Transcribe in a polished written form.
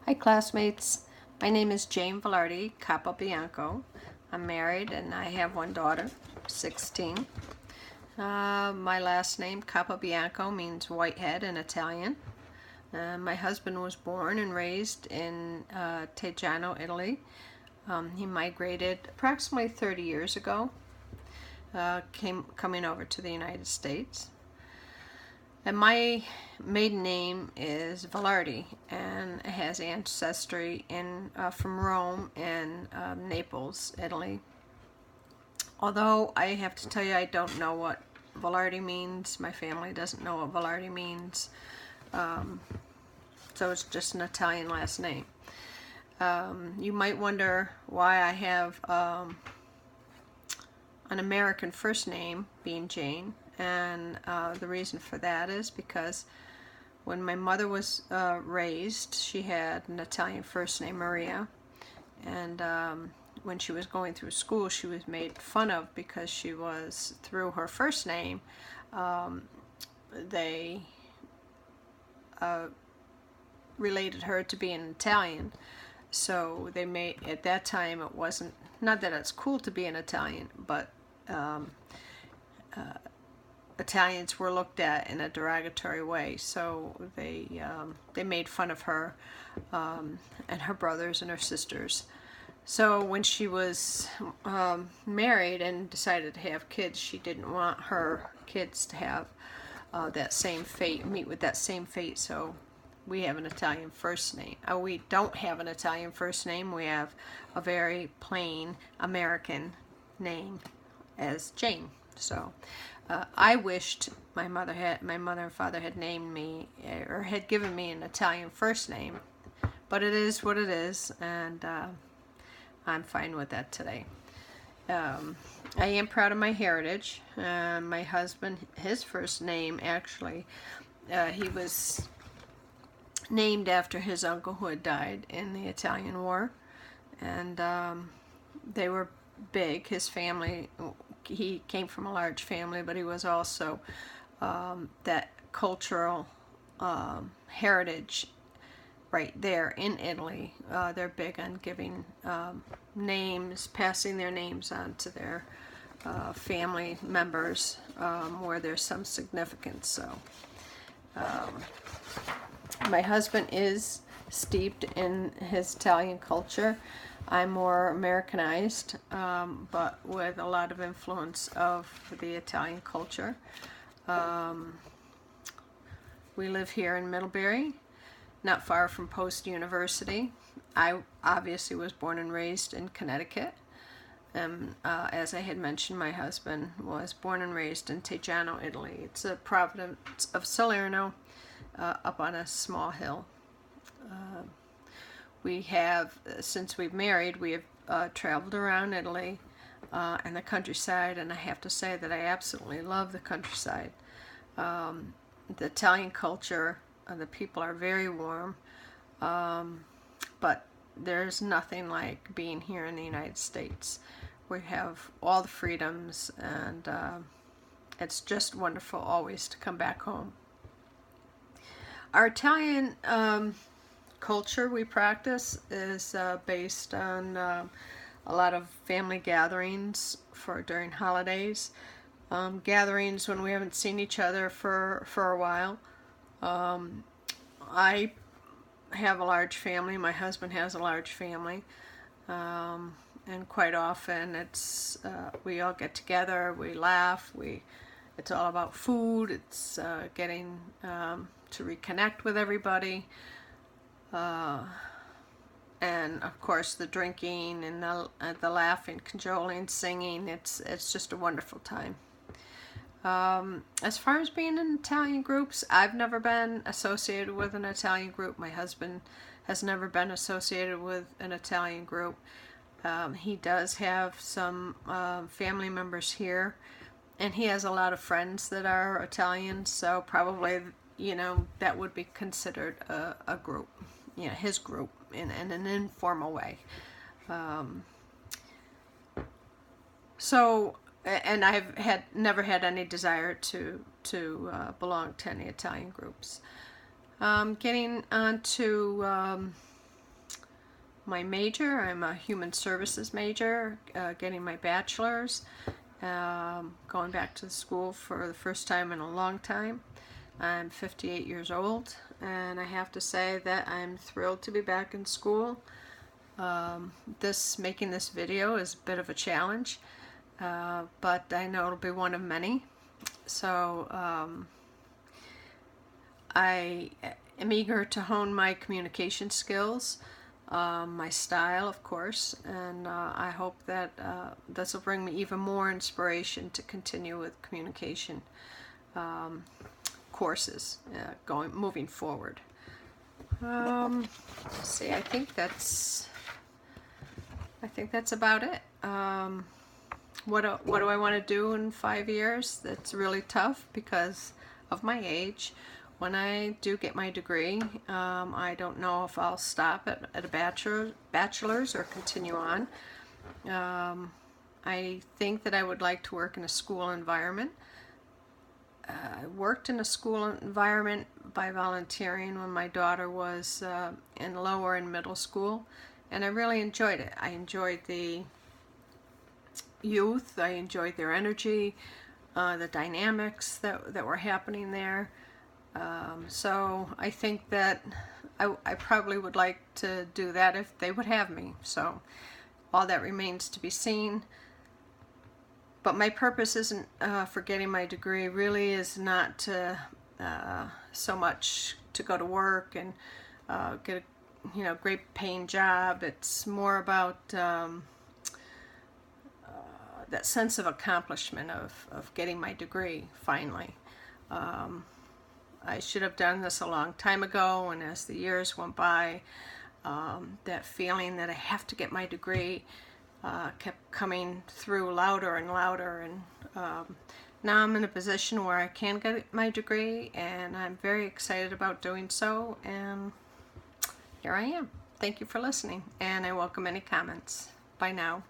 Hi classmates, my name is Jane Velarde Capobianco. I'm married and I have one daughter, 16. My last name, Capobianco, means whitehead in Italian. My husband was born and raised in Teggiano, Italy. He migrated approximately 30 years ago, coming over to the United States. And my maiden name is Velarde, and it has ancestry from Rome and Naples, Italy. Although I have to tell you, I don't know what Velarde means. My family doesn't know what Velarde means. So it's just an Italian last name. You might wonder why I have an American first name, being Jane. And the reason for that is because when my mother was raised, she had an Italian first name, Maria. And when she was going through school, she was made fun of because she was, through her first name, they related her to being Italian. So they made, at that time, it wasn't, not that it's cool to be an Italian, but Italians were looked at in a derogatory way, so they made fun of her and her brothers and her sisters. So when she was married and decided to have kids, she didn't want her kids to have that same fate, meet with that same fate. So we have an Italian first name. We don't have an Italian first name. We have a very plain American name as Jane. So I wished my mother and father had named me or had given me an Italian first name, but it is what it is, and I'm fine with that today. I am proud of my heritage. My husband, his first name actually, he was named after his uncle who had died in the Italian War, and they were big. His family, he came from a large family, but he was also that cultural heritage right there in Italy. They're big on giving names, passing their names on to their family members where there's some significance. So my husband is steeped in his Italian culture. I'm more Americanized, but with a lot of influence of the Italian culture. We live here in Middlebury, not far from Post University. I obviously was born and raised in Connecticut. As I had mentioned, my husband was born and raised in Teggiano, Italy. It's a province of Salerno, up on a small hill. We have, since we've married, we have traveled around Italy and the countryside, and I have to say that I absolutely love the countryside. The Italian culture, the people are very warm, but there's nothing like being here in the United States. We have all the freedoms, and it's just wonderful always to come back home. Our Italian culture we practice is based on a lot of family gatherings during holidays, gatherings when we haven't seen each other for a while. I have a large family. My husband has a large family, and quite often it's we all get together, we laugh, it's all about food. It's getting to reconnect with everybody. And of course the drinking and the laughing, cajoling, singing, it's just a wonderful time. As far as being in Italian groups, I've never been associated with an Italian group. My husband has never been associated with an Italian group. He does have some family members here, and he has a lot of friends that are Italian, so probably, that would be considered a group, his group in an informal way. And I've never had any desire to belong to any Italian groups. Getting on to my major. I'm a human services major, getting my bachelor's, going back to school for the first time in a long time. I'm 58 years old, and I have to say that I'm thrilled to be back in school. Making this video is a bit of a challenge, but I know it'll be one of many. So I am eager to hone my communication skills, my style, of course, and I hope that this will bring me even more inspiration to continue with communication courses moving forward. Let's see, I think that's about it. What do I want to do in 5 years? That's really tough because of my age. When I do get my degree, I don't know if I'll stop at a bachelor's or continue on. I think that I would like to work in a school environment. I worked in a school environment by volunteering when my daughter was in lower and middle school, and I really enjoyed it. I enjoyed the youth, I enjoyed their energy, the dynamics that were happening there. So I think that I probably would like to do that if they would have me. So all that remains to be seen. But my purpose isn't for getting my degree. Really is not to, so much to go to work and get a great paying job. It's more about that sense of accomplishment of getting my degree finally. I should have done this a long time ago, and as the years went by, that feeling that I have to get my degree kept coming through louder and louder, and now I'm in a position where I can get my degree, and I'm very excited about doing so, and here I am. Thank you for listening, and I welcome any comments. Bye now.